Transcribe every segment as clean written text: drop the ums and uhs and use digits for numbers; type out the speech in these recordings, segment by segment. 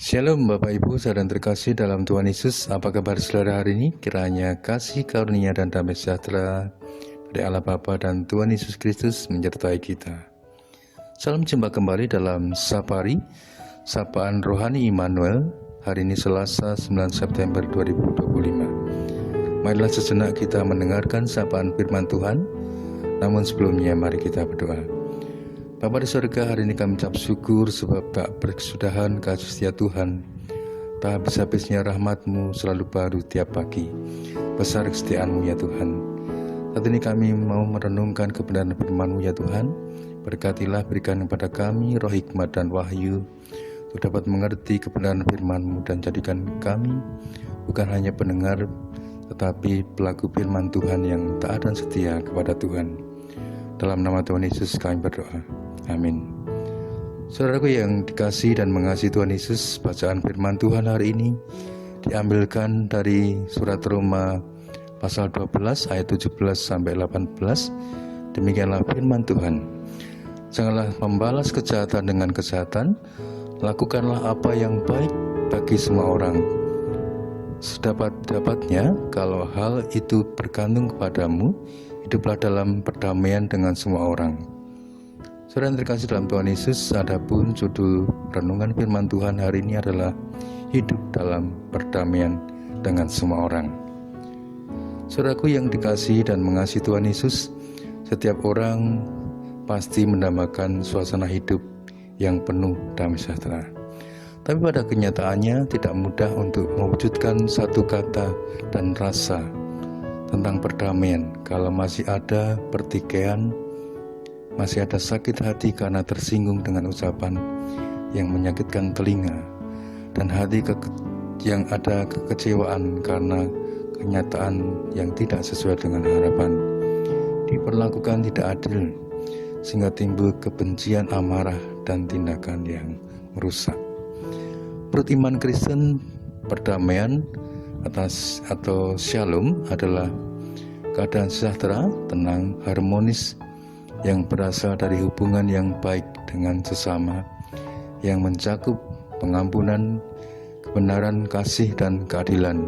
Shalom Bapak Ibu, saudara terkasih dalam Tuhan Yesus. Apa kabar saudara hari ini? Kiranya kasih karunia dan damai sejahtera dari Allah Bapa dan Tuhan Yesus Kristus menyertai kita. Salam jumpa kembali dalam Sapari, Sapaan Rohani Immanuel. Hari ini Selasa 9 September 2025. Marilah sejenak kita mendengarkan sapaan firman Tuhan. Namun sebelumnya mari kita berdoa. Bapa di surga, hari ini kami ucap syukur sebab tak berkesudahan kasih setia Tuhan. Tak habis-habisnya rahmat-Mu selalu baru tiap pagi. Besar kesetiaan-Mu ya Tuhan. Saat ini kami mau merenungkan kebenaran firman-Mu ya Tuhan. Berkatilah, berikan kepada kami roh hikmat dan wahyu untuk dapat mengerti kebenaran firman-Mu dan jadikan kami bukan hanya pendengar tetapi pelaku firman Tuhan yang taat dan setia kepada Tuhan. Dalam nama Tuhan Yesus kami berdoa. Amin. Saudaraku yang dikasihi dan mengasihi Tuhan Yesus, bacaan firman Tuhan hari ini diambilkan dari surat Roma pasal 12 ayat 17 sampai 18. Demikianlah firman Tuhan. Janganlah membalas kejahatan dengan kejahatan, lakukanlah apa yang baik bagi semua orang. Sedapat-dapatnya, kalau hal itu bergantung kepadamu, hiduplah dalam perdamaian dengan semua orang. Saudara yang terkasih dalam Tuhan Yesus, adapun judul renungan firman Tuhan hari ini adalah hidup dalam perdamaian dengan semua orang. Saudaraku yang dikasihi dan mengasihi Tuhan Yesus, setiap orang pasti mendambakan suasana hidup yang penuh damai sejahtera. Tapi pada kenyataannya tidak mudah untuk mewujudkan satu kata dan rasa tentang perdamaian kalau masih ada pertikaian, masih ada sakit hati karena tersinggung dengan ucapan yang menyakitkan telinga, dan hati yang ada kekecewaan karena kenyataan yang tidak sesuai dengan harapan, diperlakukan tidak adil, sehingga timbul kebencian, amarah, dan tindakan yang merusak. Menurut iman Kristen, perdamaian atau shalom adalah keadaan sejahtera, tenang, harmonis yang berasal dari hubungan yang baik dengan sesama, yang mencakup pengampunan, kebenaran, kasih, dan keadilan.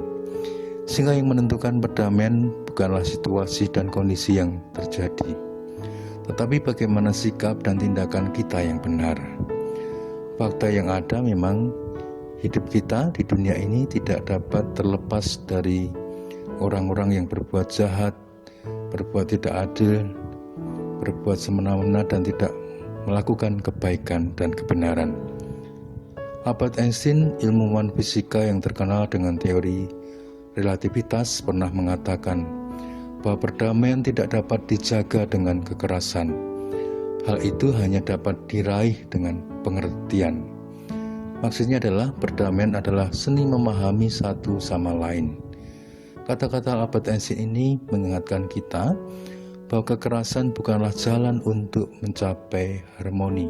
Sehingga yang menentukan perdamaian bukanlah situasi dan kondisi yang terjadi, tetapi bagaimana sikap dan tindakan kita yang benar. Fakta yang ada memang hidup kita di dunia ini tidak dapat terlepas dari orang-orang yang berbuat jahat, berbuat tidak adil, berbuat semena-mena, dan tidak melakukan kebaikan dan kebenaran. Albert Einstein, ilmuwan fisika yang terkenal dengan teori relativitas, pernah mengatakan bahwa perdamaian tidak dapat dijaga dengan kekerasan. Hal itu hanya dapat diraih dengan pengertian. Maksudnya adalah perdamaian adalah seni memahami satu sama lain. Kata-kata Albert Einstein ini mengingatkan kita bahwa kekerasan bukanlah jalan untuk mencapai harmoni,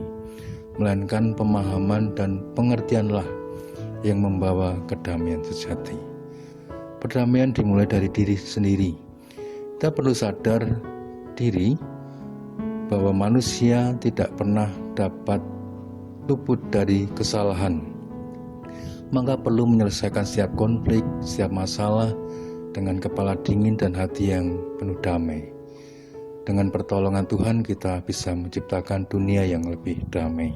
melainkan pemahaman dan pengertianlah yang membawa kedamaian sejati. Perdamaian dimulai dari diri sendiri. Kita perlu sadar diri bahwa manusia tidak pernah dapat luput dari kesalahan. Maka perlu menyelesaikan setiap konflik, setiap masalah dengan kepala dingin dan hati yang penuh damai. Dengan pertolongan Tuhan kita bisa menciptakan dunia yang lebih damai.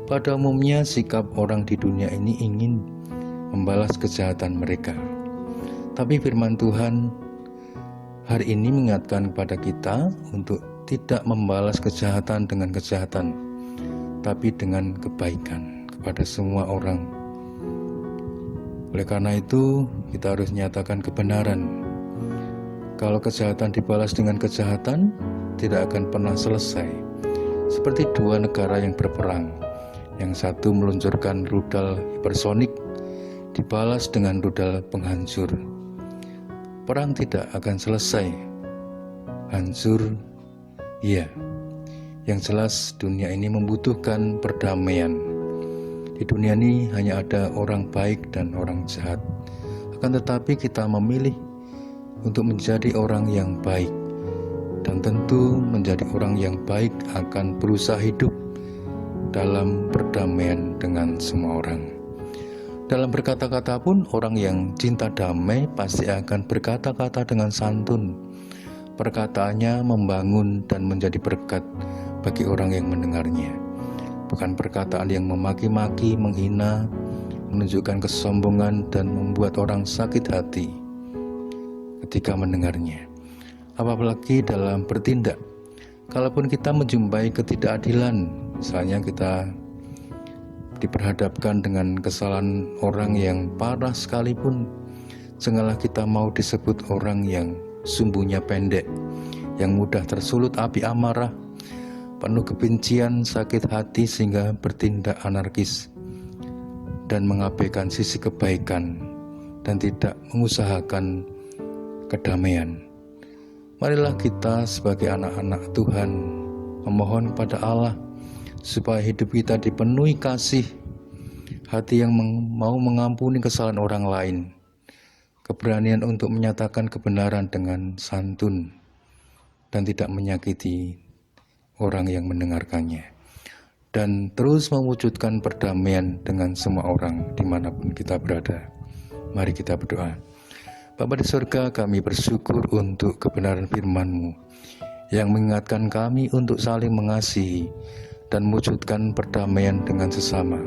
Pada umumnya sikap orang di dunia ini ingin membalas kejahatan mereka. Tapi firman Tuhan hari ini mengingatkan kepada kita untuk tidak membalas kejahatan dengan kejahatan, tapi dengan kebaikan kepada semua orang. Oleh karena itu, kita harus nyatakan kebenaran. Kalau kejahatan dibalas dengan kejahatan, tidak akan pernah selesai. Seperti dua negara yang berperang, yang satu meluncurkan rudal hipersonik, dibalas dengan rudal penghancur. Perang tidak akan selesai. Hancur, iya. Yang jelas dunia ini membutuhkan perdamaian. Di dunia ini hanya ada orang baik dan orang jahat. Akan tetapi kita memilih untuk menjadi orang yang baik. Dan tentu menjadi orang yang baik akan berusaha hidup dalam perdamaian dengan semua orang. Dalam berkata-kata pun, orang yang cinta damai pasti akan berkata-kata dengan santun. Perkataannya membangun dan menjadi berkat bagi orang yang mendengarnya. Bukan perkataan yang memaki-maki, menghina, menunjukkan kesombongan dan membuat orang sakit hati ketika mendengarnya. Apalagi dalam bertindak. Kalaupun kita menjumpai ketidakadilan, misalnya kita diperhadapkan dengan kesalahan orang yang parah sekalipun, janganlah kita mau disebut orang yang sumbunya pendek, yang mudah tersulut api amarah, penuh kebencian, sakit hati sehingga bertindak anarkis dan mengabaikan sisi kebaikan dan tidak mengusahakan kedamaian. Marilah kita sebagai anak-anak Tuhan memohon kepada Allah supaya hidup kita dipenuhi kasih, hati yang mau mengampuni kesalahan orang lain, keberanian untuk menyatakan kebenaran dengan santun, dan tidak menyakiti orang yang mendengarkannya, dan terus mewujudkan perdamaian dengan semua orang dimanapun kita berada. Mari kita berdoa. Bapa di surga, kami bersyukur untuk kebenaran firman-Mu yang mengingatkan kami untuk saling mengasihi dan mewujudkan perdamaian dengan sesama.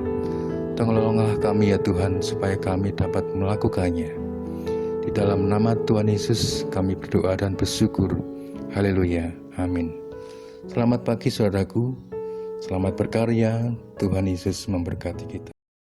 Tolonglah kami ya Tuhan, supaya kami dapat melakukannya. Di dalam nama Tuhan Yesus kami berdoa dan bersyukur. Haleluya, amin. Selamat pagi saudaraku, selamat berkarya, Tuhan Yesus memberkati kita.